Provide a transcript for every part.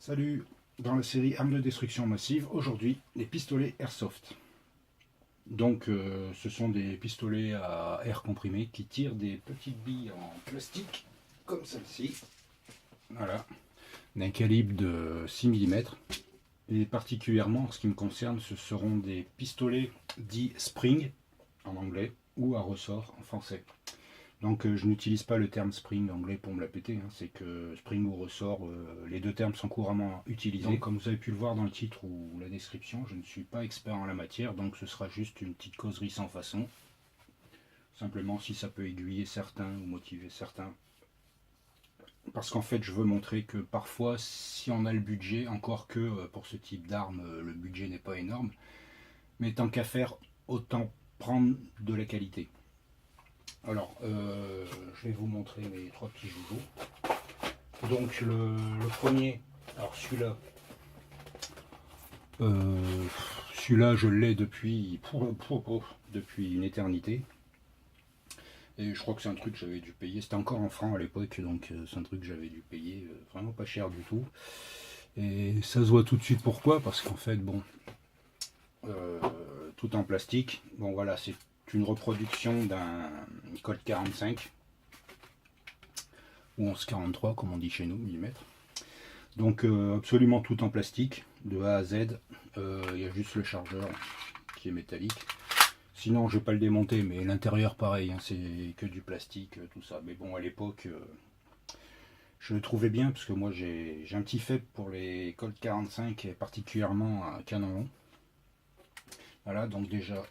Salut, dans la série Armes de destruction massive, aujourd'hui les pistolets Airsoft. Donc ce sont des pistolets à air comprimé qui tirent des petites billes en plastique, comme celle-ci, voilà, d'un calibre de 6 mm. Et particulièrement en ce qui me concerne, ce seront des pistolets dits spring en anglais ou à ressort en français. Donc je n'utilise pas le terme spring anglais pour me la péter, hein. C'est que spring ou ressort, les deux termes sont couramment utilisés. Donc, comme vous avez pu le voir dans le titre ou la description, je ne suis pas expert en la matière, donc ce sera juste une petite causerie sans façon. Simplement si ça peut aiguiller certains ou motiver certains. Parce qu'en fait je veux montrer que parfois si on a le budget, encore que pour ce type d'arme le budget n'est pas énorme, mais tant qu'à faire, autant prendre de la qualité. Alors, je vais vous montrer mes trois petits joujoux. Donc le premier, alors celui-là je l'ai depuis une éternité. Et je crois que c'est un truc que j'avais dû payer. C'était encore en francs à l'époque, donc c'est un truc que j'avais dû payer vraiment pas cher du tout. Et ça se voit tout de suite pourquoi, parce qu'en fait, bon, tout en plastique. Bon voilà, c'est une reproduction d'un Colt 45 ou 1143 comme on dit chez nous, millimètres. Donc absolument tout en plastique, de A à Z. Il y a juste le chargeur qui est métallique. Sinon je vais pas le démonter, mais l'intérieur pareil, hein, c'est que du plastique, tout ça. Mais bon, à l'époque, je le trouvais bien, parce que moi j'ai un petit faible pour les Colt 45, et particulièrement un canon long. Voilà, donc déjà,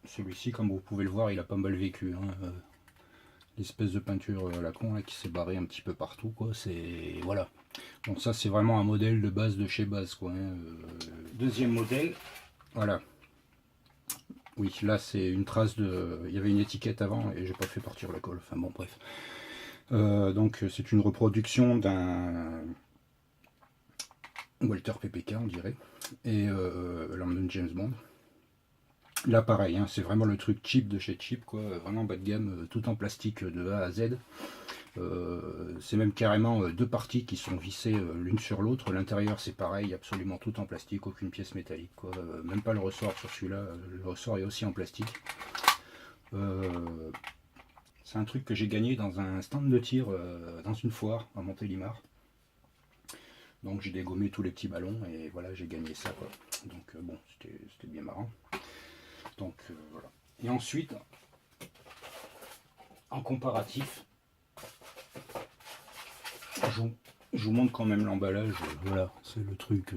celui-ci, comme vous pouvez le voir, il a pas mal vécu, hein. L'espèce de peinture à la con là, qui s'est barrée un petit peu partout, quoi. C'est voilà. Donc ça, c'est vraiment un modèle de base de chez base, quoi, hein. Deuxième modèle, voilà. Oui, là c'est une trace de. Il y avait une étiquette avant et j'ai pas fait partir la colle. Enfin bon, bref. Donc c'est une reproduction d'un Walter PPK, on dirait, et l'arme de James Bond. Là pareil, hein, c'est vraiment le truc cheap de chez cheap, quoi, vraiment bas de gamme, tout en plastique de A à Z. C'est même carrément deux parties qui sont vissées l'une sur l'autre. L'intérieur c'est pareil, absolument tout en plastique, aucune pièce métallique, quoi. Même pas le ressort sur celui-là, le ressort est aussi en plastique. C'est un truc que j'ai gagné dans un stand de tir dans une foire à Montélimar. Donc j'ai dégommé tous les petits ballons et voilà, j'ai gagné ça, quoi. Donc bon, c'était bien marrant. Donc voilà. Et ensuite, en comparatif, je vous montre quand même l'emballage. Voilà, c'est le truc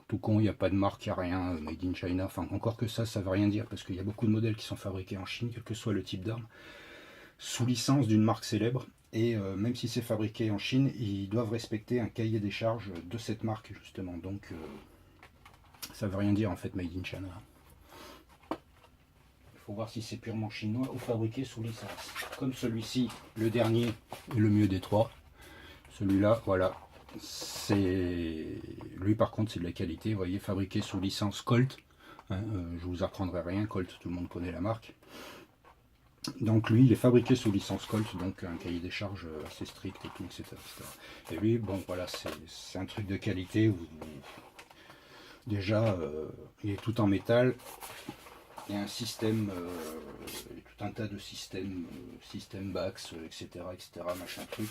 tout con, il n'y a pas de marque, il n'y a rien, made in China. Enfin, encore que ça ne veut rien dire, parce qu'il y a beaucoup de modèles qui sont fabriqués en Chine, quel que soit le type d'arme, sous licence d'une marque célèbre. Et même si c'est fabriqué en Chine, ils doivent respecter un cahier des charges de cette marque, justement. Donc ça veut rien dire en fait, made in China. Il faut voir si c'est purement chinois ou fabriqué sous licence. Comme celui-ci, le dernier est le mieux des trois. Celui-là, voilà, c'est lui par contre c'est de la qualité. Vous voyez, fabriqué sous licence Colt. Hein, je vous apprendrai rien, Colt, tout le monde connaît la marque. Donc lui, il est fabriqué sous licence Colt, donc un cahier des charges assez strict et tout, etc. Et lui, bon voilà, c'est un truc de qualité. Déjà, il est tout en métal. Il y a un système, tout un tas de systèmes, système BAX, etc., machin truc.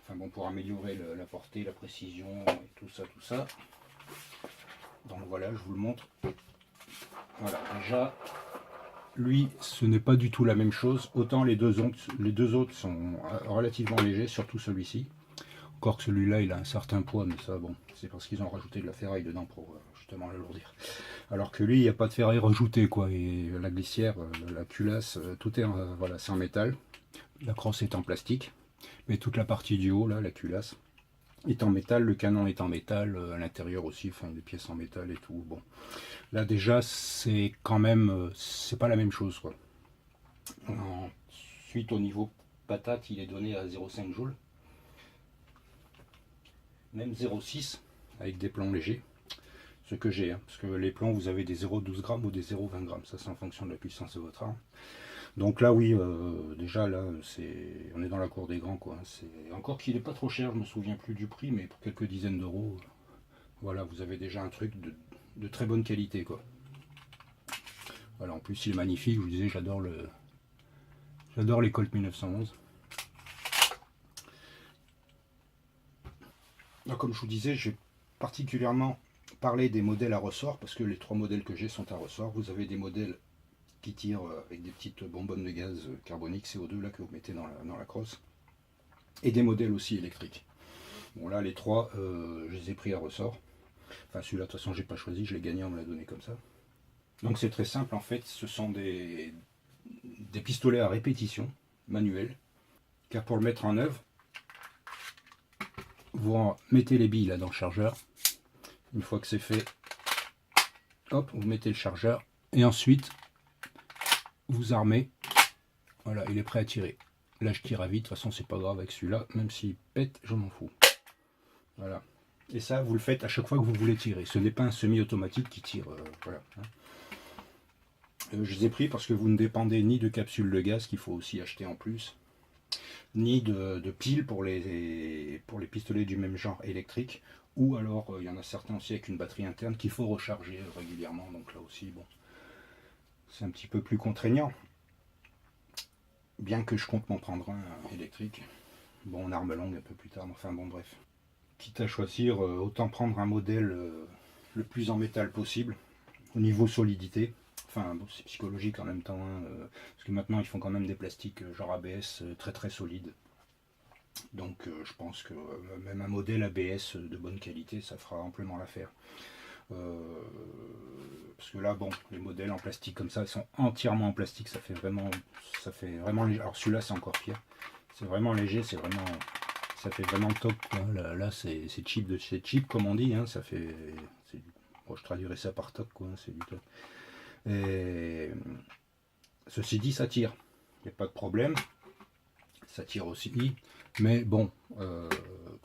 Enfin bon, pour améliorer la portée, la précision, et tout ça. Donc voilà, je vous le montre. Voilà, déjà, lui, ce n'est pas du tout la même chose. Autant les deux autres sont relativement légers, surtout celui-ci. Encore que celui-là, il a un certain poids, mais ça, bon, c'est parce qu'ils ont rajouté de la ferraille dedans pour justement l'alourdir. Alors que lui, il n'y a pas de ferraille rajoutée, quoi. Et la glissière, la culasse, tout est, voilà, c'est en métal. La crosse est en plastique, mais toute la partie du haut, là, la culasse, est en métal. Le canon est en métal, à l'intérieur aussi, enfin, des pièces en métal et tout. Bon, là déjà, c'est quand même, c'est pas la même chose, quoi. Ensuite, au niveau patate, il est donné à 0,5 joules. Même 0,6 avec des plombs légers, ce que j'ai, hein, parce que les plombs vous avez des 0,12 grammes ou des 0,20 grammes, ça c'est en fonction de la puissance de votre arme. Donc là, oui, déjà là, on est dans la cour des grands, quoi. C'est encore qu'il n'est pas trop cher, je me souviens plus du prix, mais pour quelques dizaines d'euros, voilà, vous avez déjà un truc de très bonne qualité, quoi. Voilà, en plus il est magnifique, je vous disais, j'adore les Colt 1911. Donc, comme je vous disais, j'ai particulièrement parlé des modèles à ressort, parce que les 3 modèles que j'ai sont à ressort. Vous avez des modèles qui tirent avec des petites bonbonnes de gaz carbonique CO2 là que vous mettez dans la crosse, et des modèles aussi électriques. Bon là les 3 je les ai pris à ressort. Enfin celui-là de toute façon j'ai pas choisi, je l'ai gagné, on me l'a donné comme ça. Donc c'est très simple en fait, ce sont des pistolets à répétition manuels, car pour le mettre en œuvre, vous mettez les billes là dans le chargeur. Une fois que c'est fait, hop, vous mettez le chargeur et ensuite vous armez. Voilà, il est prêt à tirer. Là je tire à vide, de toute façon c'est pas grave avec celui-là, même s'il pète, je m'en fous. Voilà. Et ça vous le faites à chaque fois que vous voulez tirer. Ce n'est pas un semi-automatique qui tire. Voilà. Je les ai pris parce que vous ne dépendez ni de capsules de gaz qu'il faut aussi acheter en plus, ni de piles pour les pistolets du même genre électrique, ou alors il y en a certains aussi avec une batterie interne qu'il faut recharger régulièrement, donc là aussi bon, c'est un petit peu plus contraignant, bien que je compte m'en prendre un électrique, bon en arme longue un peu plus tard, enfin bon bref. Quitte à choisir, autant prendre un modèle le plus en métal possible, au niveau solidité. Enfin, bon, c'est psychologique en même temps, hein, parce que maintenant ils font quand même des plastiques genre ABS très très solides. Donc je pense que même un modèle ABS de bonne qualité, ça fera amplement l'affaire. Parce que là, bon, les modèles en plastique comme ça, ils sont entièrement en plastique, ça fait vraiment léger. Alors celui-là, c'est encore pire. C'est vraiment léger, ça fait vraiment top, quoi. Là c'est cheap, c'est cheap comme on dit, hein, ça fait, bon, je traduirais ça par top, quoi, c'est du top. Et ceci dit, ça tire, il n'y a pas de problème, ça tire aussi, mais bon,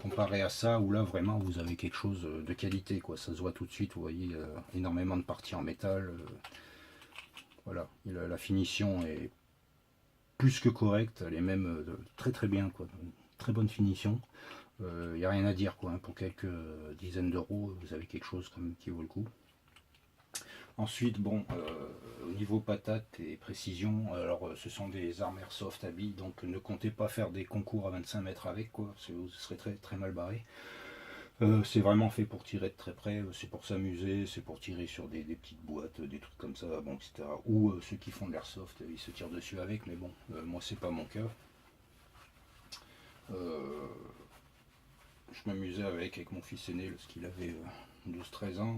comparé à ça, où là vraiment vous avez quelque chose de qualité, quoi, ça se voit tout de suite, vous voyez, énormément de parties en métal, voilà, la finition est plus que correcte, elle est même très très bien, quoi, très bonne finition. Il n'y a rien à dire, quoi, hein, pour quelques dizaines d'euros, vous avez quelque chose quand même qui vaut le coup. Ensuite, bon, au niveau patate et précision, alors ce sont des armes airsoft à billes, donc ne comptez pas faire des concours à 25 mètres avec, quoi, vous serez très, très mal barré. C'est vraiment fait pour tirer de très près, c'est pour s'amuser, c'est pour tirer sur des petites boîtes, des trucs comme ça, bon, etc. Ou ceux qui font de l'airsoft, ils se tirent dessus avec, mais bon, moi c'est pas mon cas. Je m'amusais avec mon fils aîné lorsqu'il avait 12-13 ans.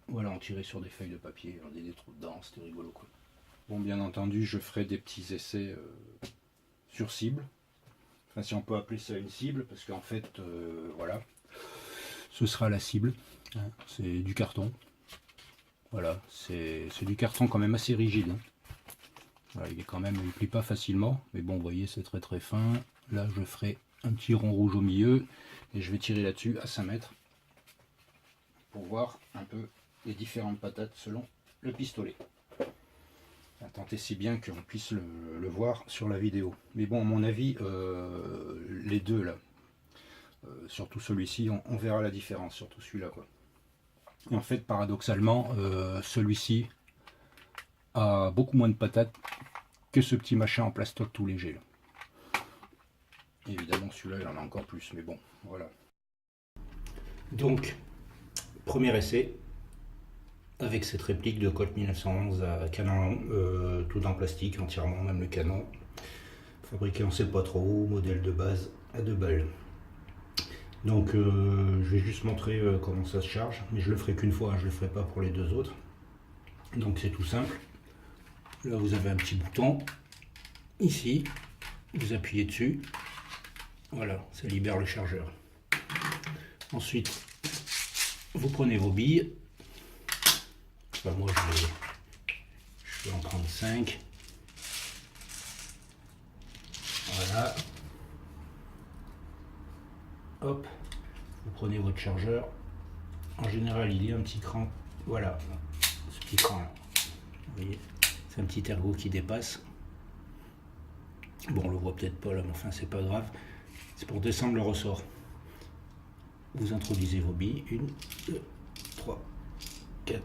Voilà, on tirait sur des feuilles de papier, on faisait des trous dedans, c'était rigolo, quoi. Bon, bien entendu, je ferai des petits essais sur cible. Enfin, si on peut appeler ça une cible, parce qu'en fait, voilà, ce sera la cible. Hein, c'est du carton. Voilà, c'est du carton quand même assez rigide. Hein. Voilà, il ne plie pas facilement, mais bon, vous voyez, c'est très très fin. Là, je ferai un petit rond rouge au milieu, et je vais tirer là-dessus à 5 mètres, pour voir un peu les différentes patates selon le pistolet. Tant et si bien qu'on puisse le voir sur la vidéo. Mais bon, à mon avis, les deux là, surtout celui-ci, on verra la différence, surtout celui-là, quoi. En fait, paradoxalement, celui-ci a beaucoup moins de patates que ce petit machin en plastoc tout léger, là. Évidemment, celui-là, il en a encore plus, mais bon, voilà. Donc, premier essai, avec cette réplique de Colt 1911 à canon tout en plastique entièrement, même le canon. Fabriqué on ne sait pas trop où, modèle de base à 2 balles. Donc je vais juste montrer comment ça se charge, mais je le ferai qu'une fois, hein, je ne le ferai pas pour les deux autres. Donc c'est tout simple. Là vous avez un petit bouton, ici, vous appuyez dessus, voilà, ça libère le chargeur. Ensuite, vous prenez vos billes. Enfin, moi je vais en prendre 5. Voilà. Hop, vous prenez votre chargeur. En général, il y a un petit cran. Voilà, ce petit cran là. Vous voyez, C'est un petit ergot qui dépasse. Bon, on le voit peut-être pas là, mais enfin c'est pas grave. C'est pour descendre le ressort. Vous introduisez vos billes. 1, 2, 3, 4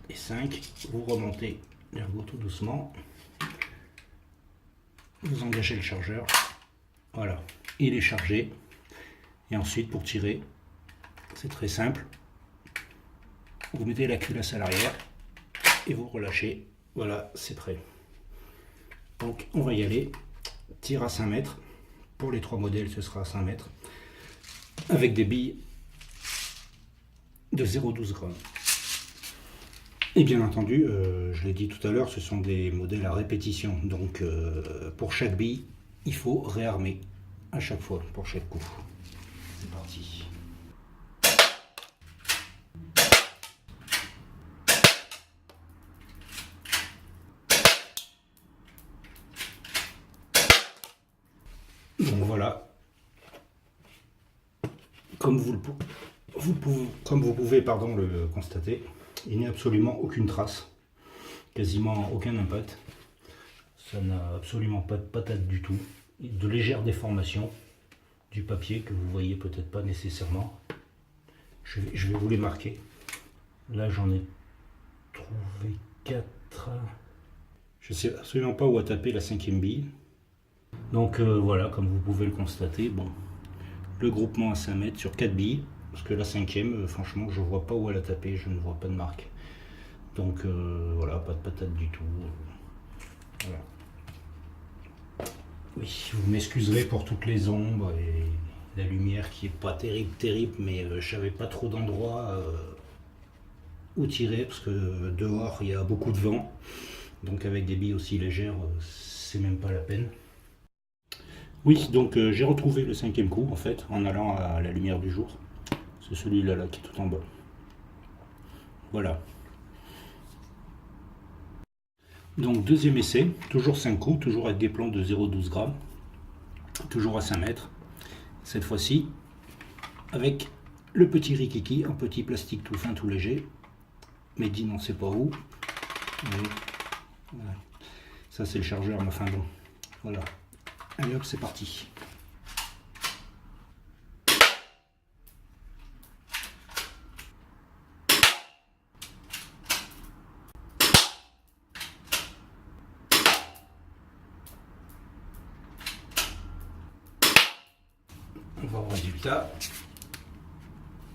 et 5. Vous remontez l'ergot tout doucement. Vous engagez le chargeur. Voilà, il est chargé. Et ensuite, pour tirer, c'est très simple. Vous mettez la culasse à l'arrière et vous relâchez. Voilà, c'est prêt. Donc, on va y aller. Tir à 5 mètres. Pour les 3 modèles, ce sera à 5 mètres. Avec des billes de 0,12 grammes. Et bien entendu, je l'ai dit tout à l'heure, ce sont des modèles à répétition. Donc, pour chaque bille, il faut réarmer à chaque fois, pour chaque coup. C'est parti. Donc voilà, comme vous pouvez le constater, il n'y a absolument aucune trace, quasiment aucun impact. Ça n'a absolument pas de patate du tout. De légères déformations du papier que vous voyez peut-être pas nécessairement. Je vais vous les marquer. Là j'en ai trouvé 4. Je sais absolument pas où a tapé la 5e bille. Donc voilà, comme vous pouvez le constater, bon, le groupement à 5 mètres sur 4 billes, parce que la 5e, franchement, je vois pas où elle a tapé, je ne vois pas de marque. Donc voilà, pas de patate du tout. Voilà. Oui, vous m'excuserez pour toutes les ombres et la lumière qui est pas terrible, mais je savais pas trop d'endroits où tirer, parce que dehors il y a beaucoup de vent, donc avec des billes aussi légères, c'est même pas la peine. Oui, donc j'ai retrouvé le 5e coup en fait en allant à la lumière du jour. C'est celui-là là, qui est tout en bas. Voilà. Donc deuxième essai, toujours 5 coups, toujours avec des plans de 0,12 grammes, toujours à 5 mètres. Cette fois-ci avec le petit rikiki en petit plastique tout fin, tout léger. Mais dit on ne sait pas où. Voilà. Ça c'est le chargeur, mais enfin bon. Voilà. Allez hop, c'est parti. On va au résultat.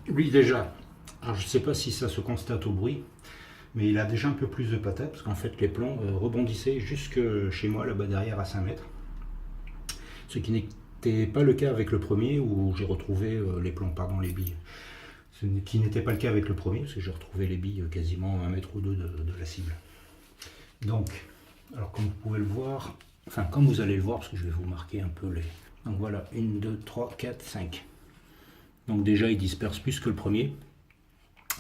Lui déjà, alors je ne sais pas si ça se constate au bruit, mais il a déjà un peu plus de patate, parce qu'en fait les plombs rebondissaient jusque chez moi là-bas derrière à 5 mètres. Ce qui n'était pas le cas avec le premier, où j'ai retrouvé les plombs, pardon, les billes. Ce qui n'était pas le cas avec le premier, parce que j'ai retrouvé les billes quasiment à 1 mètre ou 2 de la cible. Donc, alors comme vous pouvez le voir, enfin comme vous allez le voir, parce que je vais vous marquer un peu les... Donc voilà, 1, 2, 3, 4, 5. Donc déjà il disperse plus que le premier,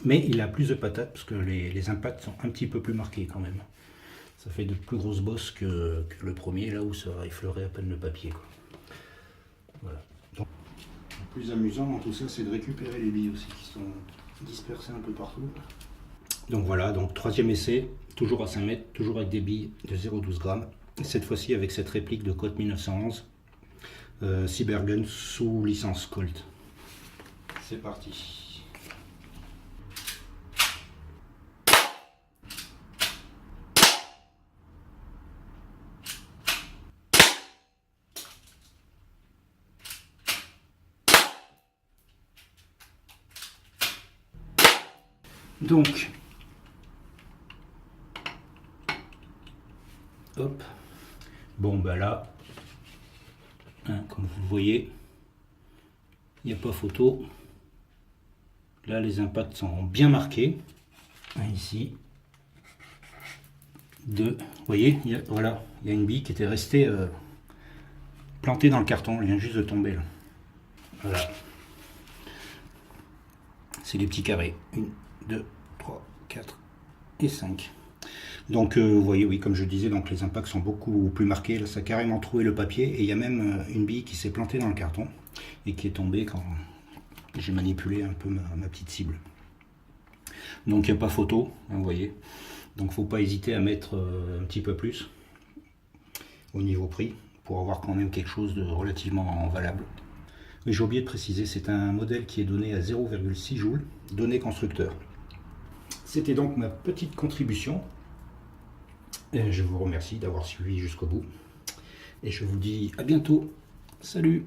mais il a plus de patates, parce que les impacts sont un petit peu plus marqués quand même. Ça fait de plus grosses bosses que le premier, là où ça effleurait à peine le papier, quoi. Voilà. Donc, le plus amusant dans tout ça, c'est de récupérer les billes aussi qui sont dispersées un peu partout. Donc voilà, donc troisième essai, toujours à 5 mètres, toujours avec des billes de 0,12 grammes. Cette fois-ci avec cette réplique de Colt 1911, Cybergun sous licence Colt. C'est parti. Donc, hop, bon ben là, hein, comme vous le voyez, il n'y a pas photo. Là, les impacts sont bien marqués. Un ici, 2, vous voyez, voilà, il y a une bille qui était restée plantée dans le carton, elle vient juste de tomber là. Voilà. C'est les petits carrés. 1, 2, 3, 4 et 5. Donc vous voyez, oui, comme je disais, donc les impacts sont beaucoup plus marqués. Là, ça a carrément troué le papier. Et il y a même une bille qui s'est plantée dans le carton et qui est tombée quand j'ai manipulé un peu ma petite cible. Donc il n'y a pas photo, hein, vous voyez. Donc faut pas hésiter à mettre un petit peu plus au niveau prix pour avoir quand même quelque chose de relativement valable. Mais j'ai oublié de préciser, c'est un modèle qui est donné à 0,6 joules, données constructeur. C'était donc ma petite contribution. Et je vous remercie d'avoir suivi jusqu'au bout. Et je vous dis à bientôt. Salut!